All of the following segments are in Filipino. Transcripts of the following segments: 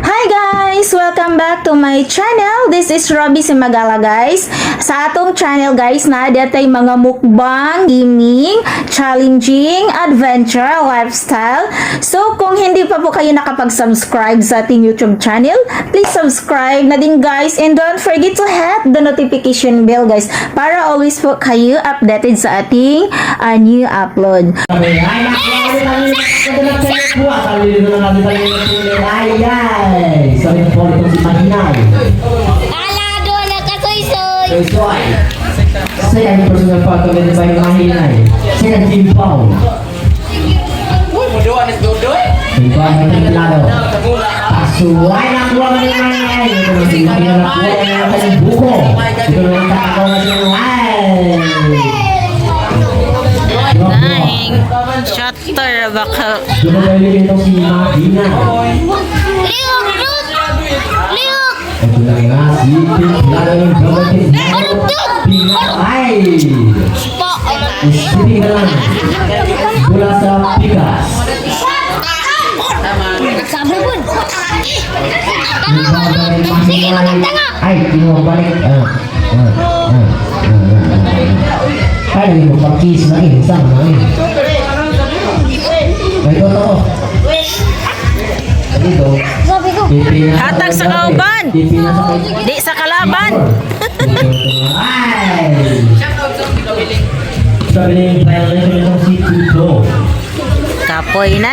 Hi guys! Welcome back to my channel. This is Robby Simagala guys. Sa atong channel guys na datay mga mukbang, gaming, challenging, adventure, lifestyle. So kung hindi pa po kayo nakapag-subscribe sa ating YouTube channel, please subscribe na din guys, and don't forget to hit the notification bell guys para always po kayo updated sa ating new upload. Sabi ng polo itong si Mahinay. Alado na kasoy-soy. Soy-soy. Saya ang personal pagkabit ba yung Mahinay. Saya ang timpaw. Timpaw ang templado. Pasuway na kuha ka ni Mahinay. Ito na si Mahinay na kuha ka na kanyang buko. Ito na yung kakakaw na siya ng Daing shutter baka Dumabalik itong si Mahinay. Liuk, Liuk. Liuk. Ito lang nga si templado yung gawin. Pinakay. Isipin ka lang. Mula sa Pikas. Sabi pun. Sige, magandang. Ay, pinabalik. Ay, hindi mo pag-kiss na rin. Saan na rin? May totoo. Dito. hatag sa kauban. Di sa kalaban. Ay! Sabi niya yung violation ng si Tuto. Kapoy na.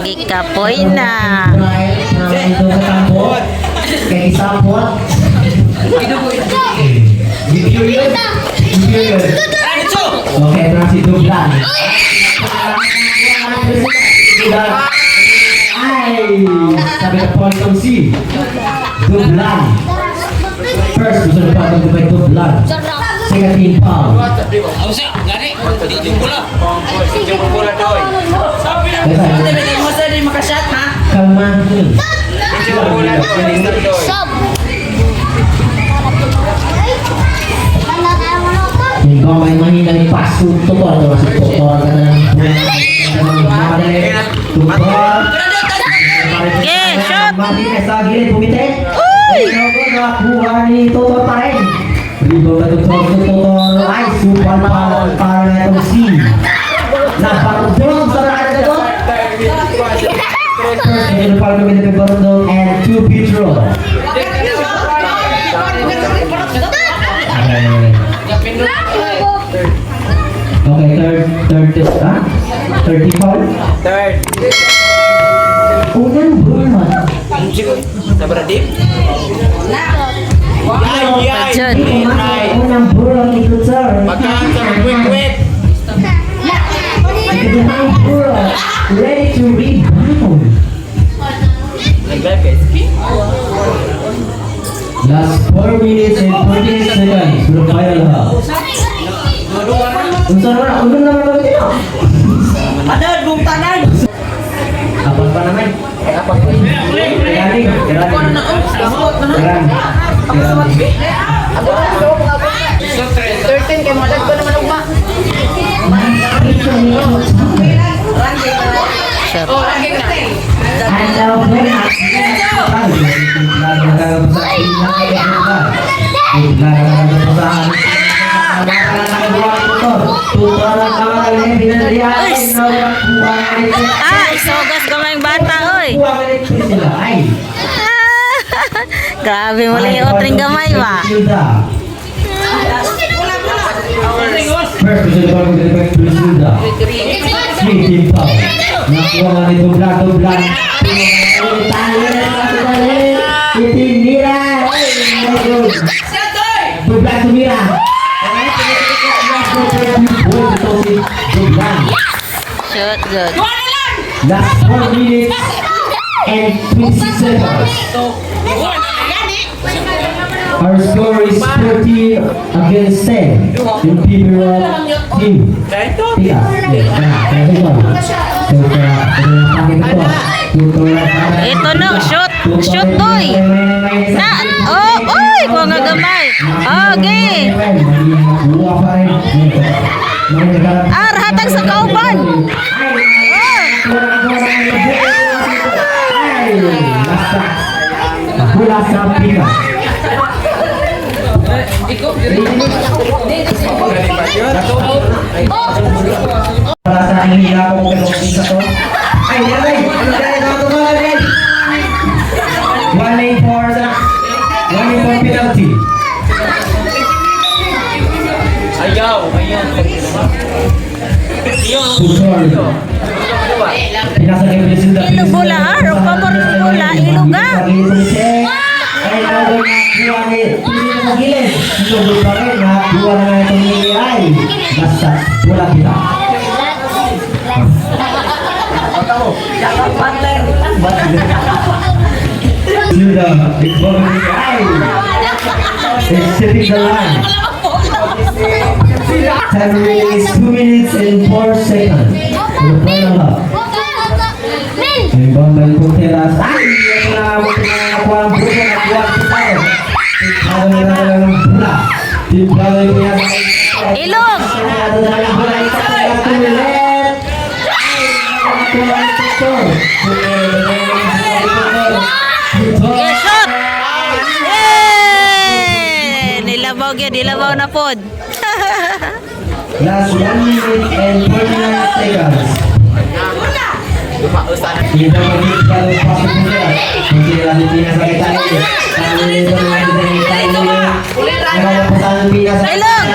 Gikapoy na. Ito sa tampot. Kaya isapot. Gipurious. Okay, ito na si Dublan. Ay! Sabi na po itong si Dublan. First, gusto na pa itong kay Dublan. Second team foul. Kalmahin. Sob. Yung gawin mahina yung paso. Tutor. Ito kasi tutor ka na ng tutor. Okay, shot. Martinez sa gilid. Pumitik. Uy! Nakakuha ni Tutor pa rin. Rebound na tutor. Ay, super power para na itong si. Naparudong sa rakan na ito. First, ito na para kami na Parudong and 2 Petro. Okay, third test, ha? 30 foul? Third. Unang bulan. Pajud. Unang bulan ito, sir. Quick. Unang bulan. Ready to rebound. Last 4 minutes and 48 seconds for the final half. Unsa na? Unang naman ba ito? Tanan, bung tanan. Apat pa naman. Apat pa. Kiraning. Kay madag ko naman ugma. Shot. Isogas gamayng bata oy. Grabe mo lang yung otring gamay ba? First, gusto ko mag-report to Suda. Team foul. Nakuha nga ni Dublan. Titinira. Dublan tumira. Shot good. Last 4 minutes and 26 seconds. Our score is 13 against 10 in PBR team. Tiga. Ito no, shoot. Shoot boy. Na, oh, oy. ko nga gamay. Okay. Buwa pa rin. Hatag sa kauban. Bola sa Pikas. Para sa aking hila ko kung isa to. Ay, nilagay! Nilagay! Nilagay! 1-8 for penalty. Ayaw. Putol. Pinasa kay Presidente. Ilog bola, pabor bola, ilog ah. Ay, nagawin na kuha ni Presidente sa gilid. Ilog pa rin na kuha na itong nili ay. Basta, wala kita. Sudah, dibawa nili ay. It's sitting the line. Time is 2 minutes and 4 seconds. Final lap. Yung bambay po teras. Ay! Ito na ako nakuha ang buko. Nakuha ang tayo. Ano na lang ng bula. Timpalay ko yan. Ilog. Ano na lang bula. Ito na lang tumilit. Nakuha ang tutor. Okay, shot. Eh, nilabaw na pod. Last 1 minute and 49 seconds. Kita magiging kalau pasok mo siya. Hindi lang yung pinasakita niyo. Sabi nito na pinasakita niyo. Nakapasan ang pinasakita. Ilog!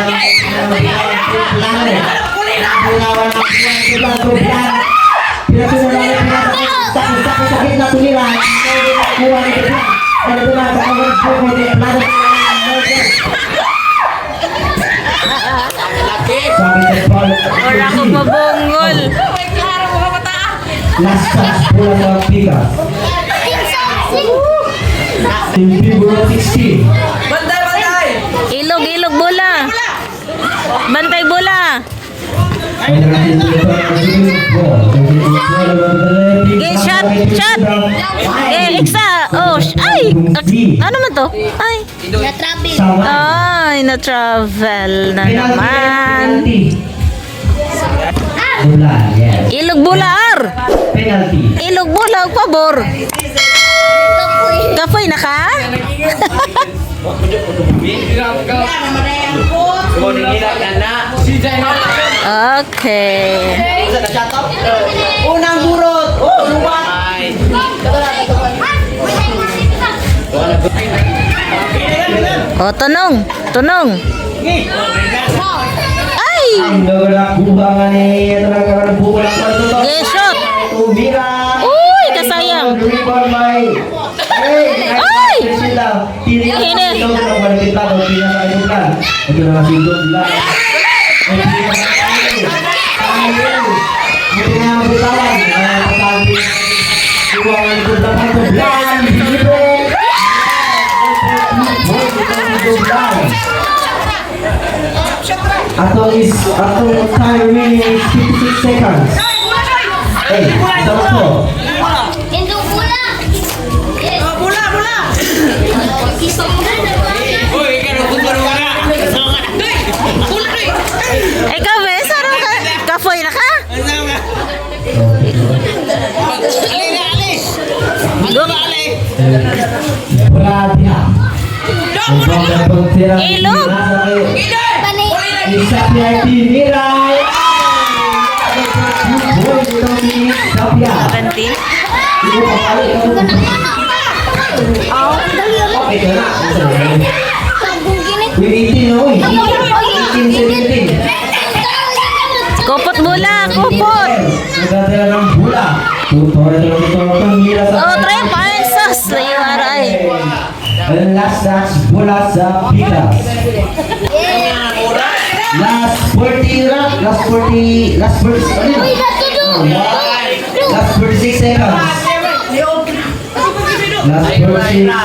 Pinawan ang pinasakita. Pinasunan ang pinasakita. Sakit na tumira. Kuha ni kita. Ano ito na? Sa kawag po mo. Wala akong mabungol. Last touch bola sa Pikas. Team Fibro 16. Bantay! Ilog bola. Bantay bola. Okay, shot. Iksa. Oh, ay. Ano man to? Ay. Na-travel. Ay, na-travel na naman. Bola, yes. Ilog bola, ar. Penalty. Ilog bola, pabor. Kapoy na ka? Okay. Unang burot! Luwak! O, tunong. Ay! Ang nagalakuha nga ni ito lang karang buko lang pa ito. Okay, shot. Tumira. Uy, kasayang. Rebound by. Ay! Tiri ang Hini. ito na wala pintado. Pinasa ito plan. Ito na nga sindot lang. Ito na ang butawan. Pasabi. Iwa ang ito lang pa ito. Plan. Atong time remaining is 56 seconds. Hey, sama to. Indo bola. Bola! Uy, kano kung barunga na! Ikaw, bes, ano ka? Kapoy na ka? Bradia. Ilog. Panay. Isa PIP Mirai. Boy, ito ni Sapia. 70. Ibu papali ito. Okay, ito na. Wait, 18 oy. 18, 17. Kupot bola, kupot. Nagdadala ng bula. Tutor mira sa... Oh, 3 pesos. Aray. And last touch bola sa Pikas. Last 40 rap, last 40 Uy, natudo. last 46 seconds. Last 46 seconds.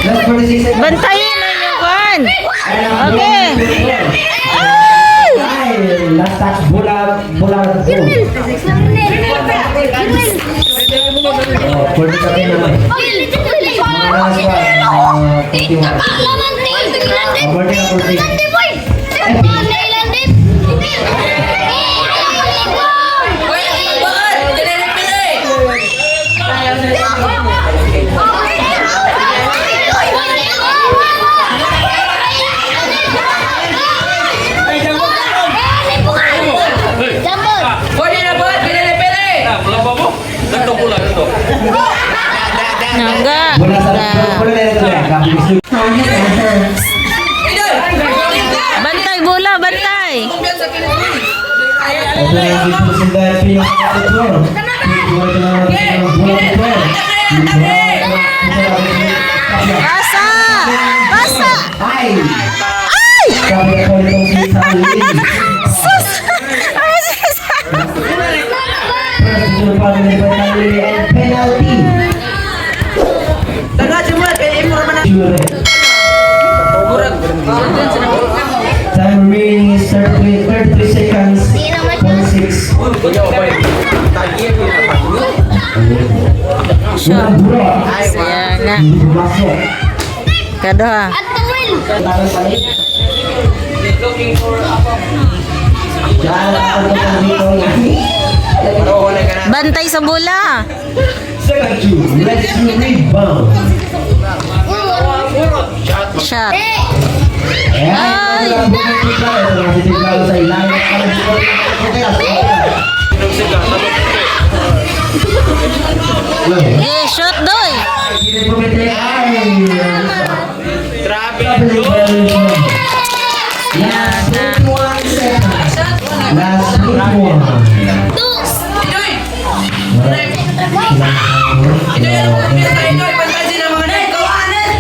Last 46 seconds. Bantayin na yung kwan. Ay, Okay. Ay, last touch bola. Oh, 47 naman. Mga last one, 51. Birthday na birthday. Bakit? Dili na pili. Pwede na ba? Dili na pili. Naga. Wala sa wala na ito yan. Bantay bola, bantay. Ito na yung dito sa dahil pinakakatuwa. Pasa! Pasa! Ay! Ay! Sabi ko itong si Sally. Sus! Ay, sus! First pa rin ba tayo and penalty. Tagasin mo, kaya mo naman ang Sure. Time remaining is 33 seconds. 16. Siya. Bura. Saya nga. Masuk. Kada. Bantay sa bola. Second two. Let's rebound. Shot. Ay! Sa ilalim. Eh, shot doy. Last one.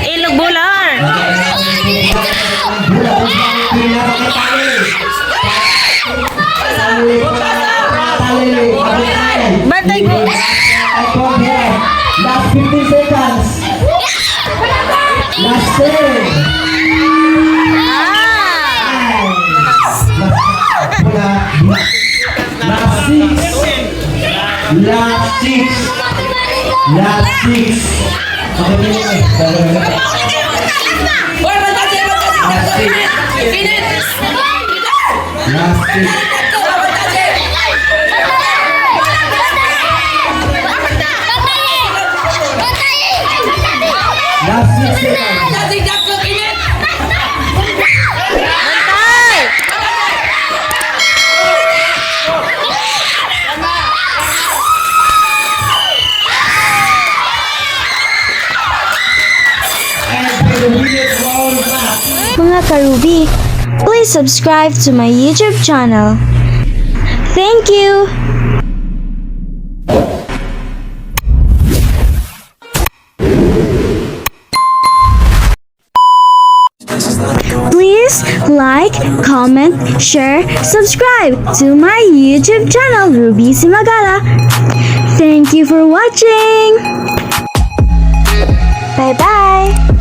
Ilog bular. Bantay ko. Last 15 seconds. Last 10. Ah! Last 6. Last 6. Last 6. Hoy, bantasi, bantasi. Init. Last 6. Last 6 seconds. Bantasi, dakok, init. Bantay! Mga Karubi, please subscribe to my YouTube channel. Thank you! Please like, comment, share, subscribe to my YouTube channel, Ruby Simagala. Thank you for watching! Bye-bye!